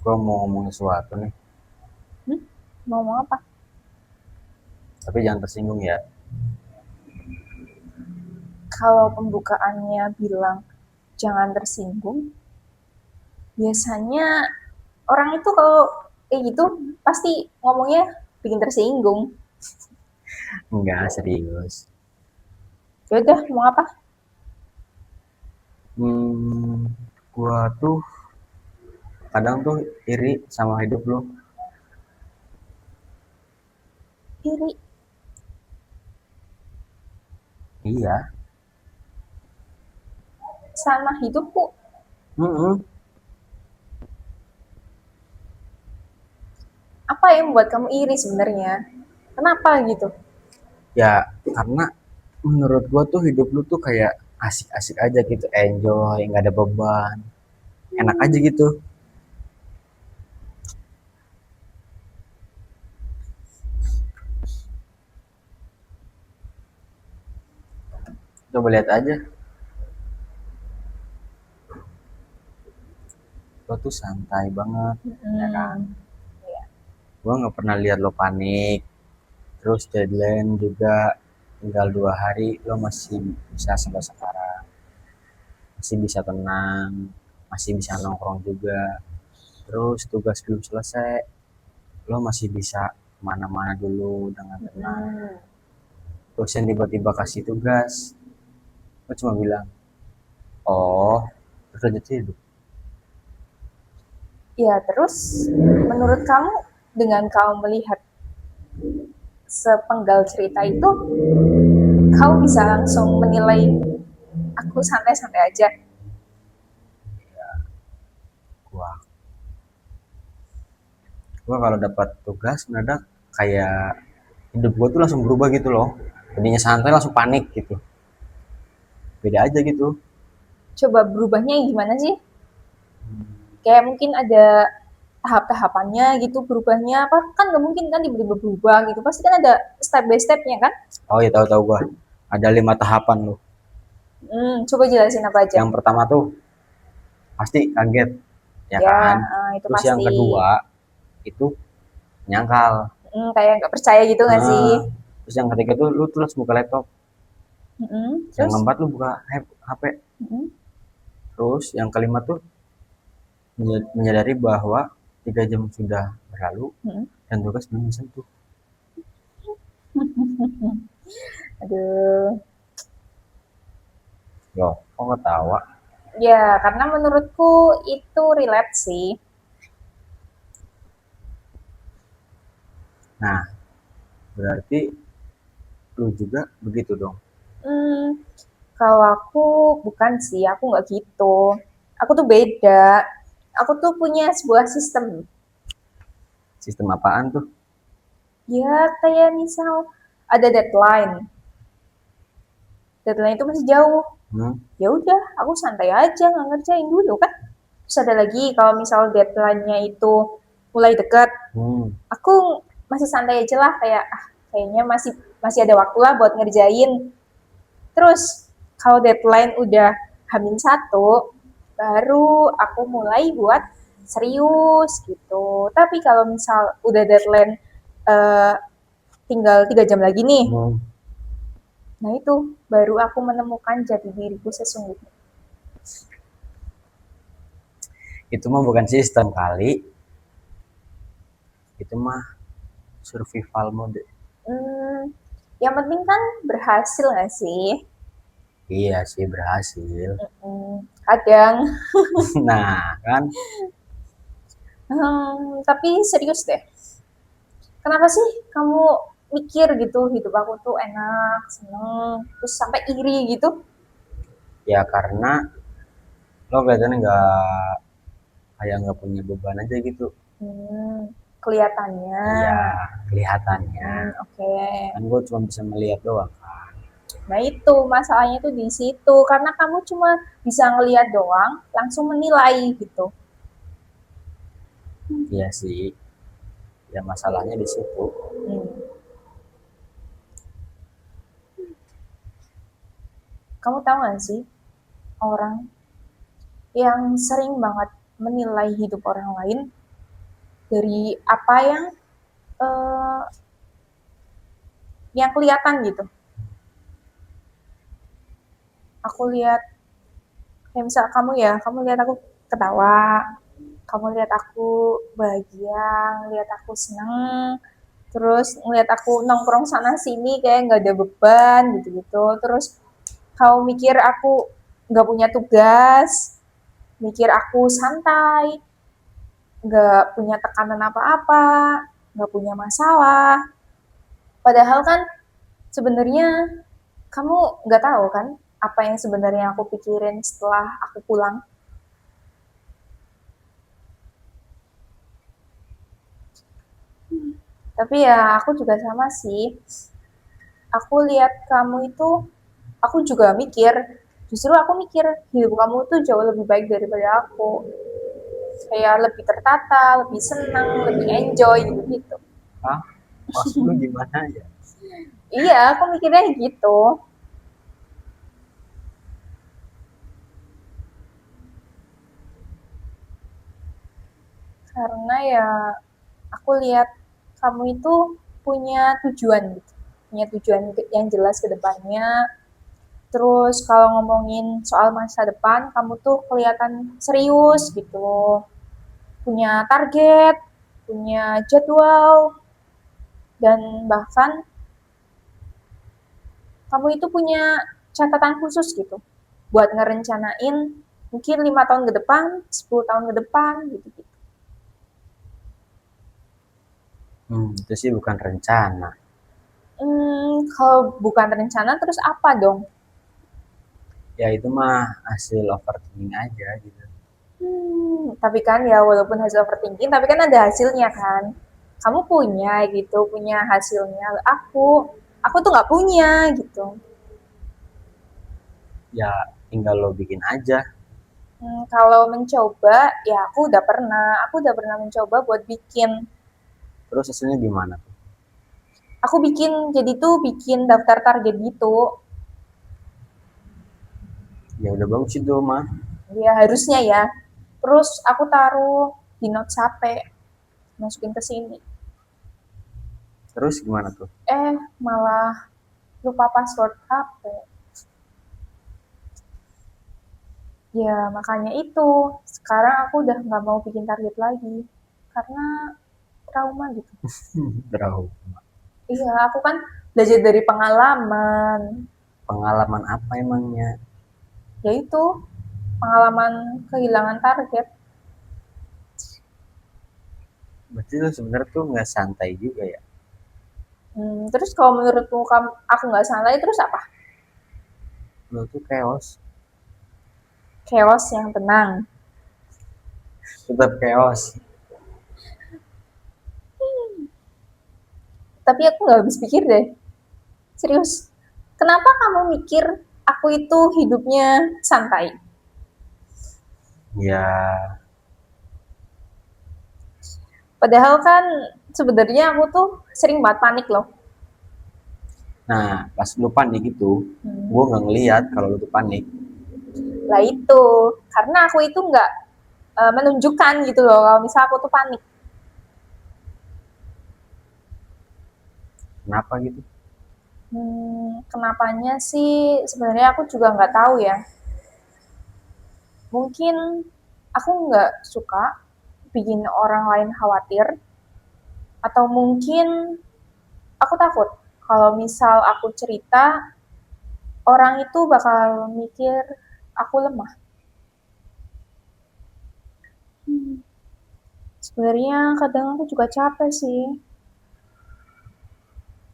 Gue mau ngomong sesuatu nih, Hmm? Mau ngomong apa? tapi jangan tersinggung ya. Kalau pembukaannya bilang jangan tersinggung, biasanya orang itu kalau kayak gitu pasti ngomongnya bikin tersinggung. Enggak, serius. Ya udah, mau apa? Hmm, gua tuh kadang tuh iri sama hidup lo. Iri Iya. sama hidupku. Mm-mm. Apa yang membuat kamu iri sebenarnya? Kenapa gitu? Ya, karena menurut gua tuh hidup lu tuh kayak asik-asik aja gitu, enjoy, nggak ada beban, enak aja gitu. Coba lihat aja, lo tuh santai banget, ya kan? Hmm, ya. Gua nggak pernah lihat lo panik. Terus deadline juga tinggal 2 hari, lo masih bisa sampai sekarang, masih bisa tenang, masih bisa nongkrong juga. Terus tugas belum selesai, lo masih bisa kemana-mana dulu dengan tenang. Hmm. Dosen tiba-tiba kasih tugas, lo cuma bilang, oh, terus aja hidup. Ya, terus menurut kamu dengan kamu melihat sepenggal cerita itu, kamu bisa langsung menilai aku santai-santai aja. Gua, gua kalau dapat tugas mendadak kayak hidup gua tuh langsung berubah gitu loh. Tadinya santai langsung panik gitu. Beda aja gitu. Coba berubahnya gimana sih? Kayak mungkin ada tahap-tahapannya gitu berubahnya apa kan nggak mungkin kan tiba-tiba berubah gitu pasti kan ada step by stepnya kan. Oh ya, tahu-tahu gua. Ada 5 tahapan loh. Coba jelasin apa aja. Yang pertama tuh pasti kaget, ya Ya, kan? itu Terus yang pasti. kedua itu nyangkal. Kayak nggak percaya gitu nggak sih. Nah, terus yang ketiga tuh lu terus buka laptop. Yang Terus. keempat lu buka HP. Mm-mm. Terus yang kelima tuh menyadari bahwa 3 jam sudah berlalu Mm-mm. dan tugas belum disentuh. Aduh. Loh, kok ketawa? Ya karena menurutku itu relate sih. Nah, berarti lu juga begitu dong. Hmm, Kalau aku bukan sih, aku nggak gitu. Aku tuh beda. Aku tuh punya sebuah sistem. Sistem apaan tuh? Ya kayak misal ada deadline. Deadline itu masih jauh. Hmm? Ya udah, aku santai aja nggak ngerjain dulu kan. Terus ada lagi kalau misal deadline-nya itu mulai dekat, Hmm. aku masih santai aja lah kayak kayaknya masih masih ada waktu lah buat ngerjain. Terus kalau deadline udah H-1, baru aku mulai buat serius gitu. Tapi kalau misal udah deadline uh, tinggal 3 jam lagi nih, Hmm. nah itu baru aku menemukan jati diriku sesungguhnya. Itu mah bukan sistem kali. Itu mah survival mode. Hmm, yang penting kan berhasil nggak sih? Iya sih berhasil. Kadang. Nah, kan Tapi serius deh. Kenapa sih kamu mikir gitu hidup aku tuh enak, seneng, terus sampai iri gitu? ya karena lo kelihatannya nggak kayak nggak punya beban aja gitu. Hmm, Kelihatannya. Iya, kelihatannya. Oke. Kan gue cuma bisa melihat doang kan. Nah itu masalahnya tuh di situ karena kamu cuma bisa ngelihat doang, langsung menilai gitu. Iya sih, ya masalahnya di situ. Hmm. Kamu tahu gak sih orang yang sering banget menilai hidup orang lain dari apa eh, yang kelihatan gitu. Aku lihat kayak misal kamu ya, kamu lihat aku ketawa, kamu lihat aku bahagia, lihat aku seneng, terus ngeliat aku nongkrong sana sini kayak nggak ada beban gitu-gitu. Terus kamu mikir aku nggak punya tugas, mikir aku santai, nggak punya tekanan apa-apa, nggak punya masalah. Padahal kan sebenarnya kamu nggak tahu kan apa yang sebenarnya aku pikirin setelah aku pulang. Tapi ya aku juga sama sih. Aku lihat kamu itu, aku juga mikir, justru aku mikir hidup kamu tuh jauh lebih baik daripada aku. Kayak lebih tertata, lebih senang, lebih enjoy gitu. Ah, maksud lu gimana ya? Iya, aku mikirnya gitu. Karena ya aku lihat kamu itu punya tujuan gitu. Punya tujuan yang jelas ke depannya. Terus kalau ngomongin soal masa depan, kamu tuh kelihatan serius gitu. Punya target, punya jadwal, dan bahkan kamu itu punya catatan khusus gitu buat ngerencanain mungkin 5 tahun ke depan, 10 tahun ke depan gitu gitu. Itu sih bukan rencana. Kalau bukan rencana terus apa dong? Ya itu mah hasil overthinking aja gitu. Tapi kan ya walaupun hasil overthinking, tapi kan ada hasilnya kan. Kamu punya gitu, punya hasilnya. Aku tuh nggak punya gitu. Ya tinggal lo bikin aja. Kalau mencoba, ya aku udah pernah mencoba buat bikin. Terus hasilnya gimana tuh? Aku bikin, jadi tuh bikin daftar target gitu. Ya udah bagus itu mah. Ya harusnya ya. Terus aku taruh di notes HP, masukin ke sini. Terus gimana tuh? Malah lupa password HP. Ya makanya itu. Sekarang aku udah nggak mau bikin target lagi. Karena trauma gitu. Terau. Iya, aku kan belajar dari pengalaman. Pengalaman apa emangnya? Yaitu pengalaman kehilangan target. Berarti lo sebenarnya tuh nggak santai juga ya? Terus kalau menurutmu aku nggak santai terus apa? Lo tuh chaos. Chaos yang tenang. Tetap chaos. Tapi aku nggak habis pikir deh. Serius. Kenapa kamu mikir aku itu hidupnya santai? Ya, Padahal kan sebenarnya aku tuh sering banget panik loh. nah pas lu panik itu, gue Hmm. nggak ngeliat kalau lu tuh panik. Lah itu, karena aku itu nggak menunjukkan gitu loh kalau misal aku tuh panik. Kenapa gitu? Kenapanya sih sebenarnya aku juga nggak tahu ya. Mungkin aku nggak suka bikin orang lain khawatir, atau mungkin aku takut kalau misal aku cerita orang itu bakal mikir aku lemah. Sebenarnya kadang aku juga capek sih.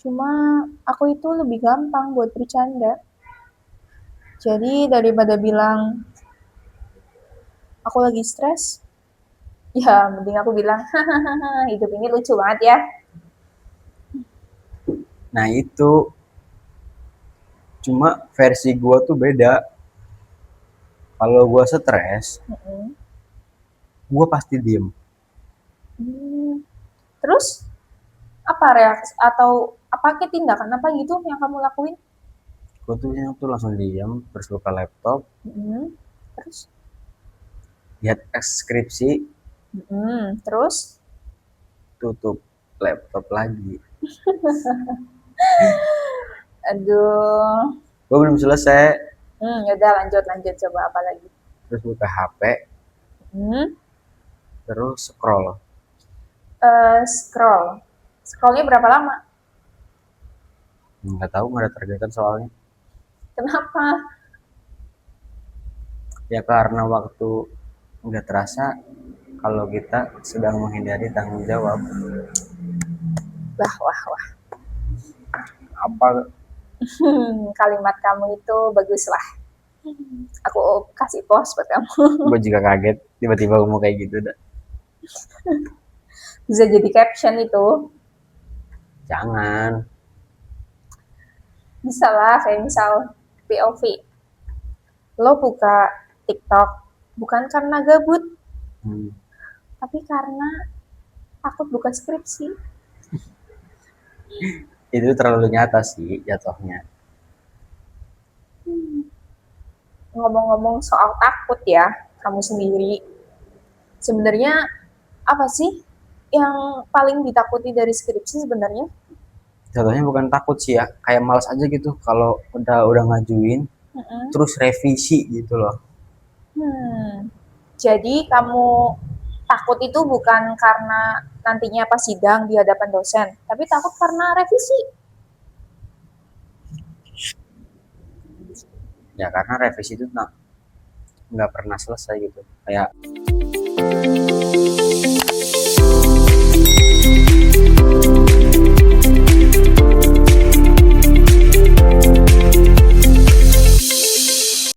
Cuma aku itu lebih gampang buat bercanda. Jadi daripada bilang aku lagi stres, ya mending aku bilang hahaha hidup ini lucu banget ya. Nah itu cuma versi gue tuh beda. Kalau gue stres, Mm-mm. gue pasti diem. Hmm, Terus apa reaksi atau apa ke tindakan apa gitu yang kamu lakuin? Gue tuh langsung diem, terus buka laptop, Mm-mm. Terus, lihat skripsi, terus. tutup laptop lagi. Aduh. Gue belum selesai, Yaudah lanjut lanjut coba apa lagi? terus buka HP, Hmm, terus scroll. scroll. Scrollnya berapa lama? Nggak tahu, nggak ada targetan soalnya. Kenapa? Ya karena waktu nggak terasa kalau kita sedang menghindari tanggung jawab. Wah, wah, wah. Apa Kalimat kamu itu bagus lah. Aku kasih post buat kamu. gue juga kaget tiba-tiba ngomong kayak gitu dah. Bisa jadi caption itu. Jangan. Bisa lah, kayak misal POV. Lo buka TikTok bukan karena gabut, Hmm, tapi karena takut buka skripsi. itu terlalu nyata sih jatuhnya. Ngomong-ngomong soal takut ya, kamu sendiri. Sebenarnya apa sih yang paling ditakuti dari skripsi sebenarnya? Jatuhnya bukan takut sih ya, kayak malas aja gitu kalau udah ngajuin Mm-mm. terus revisi gitu loh. Hmm. Jadi kamu takut itu bukan karena nantinya pas sidang di hadapan dosen, tapi takut karena revisi. Ya karena revisi itu nggak pernah selesai gitu. Kayak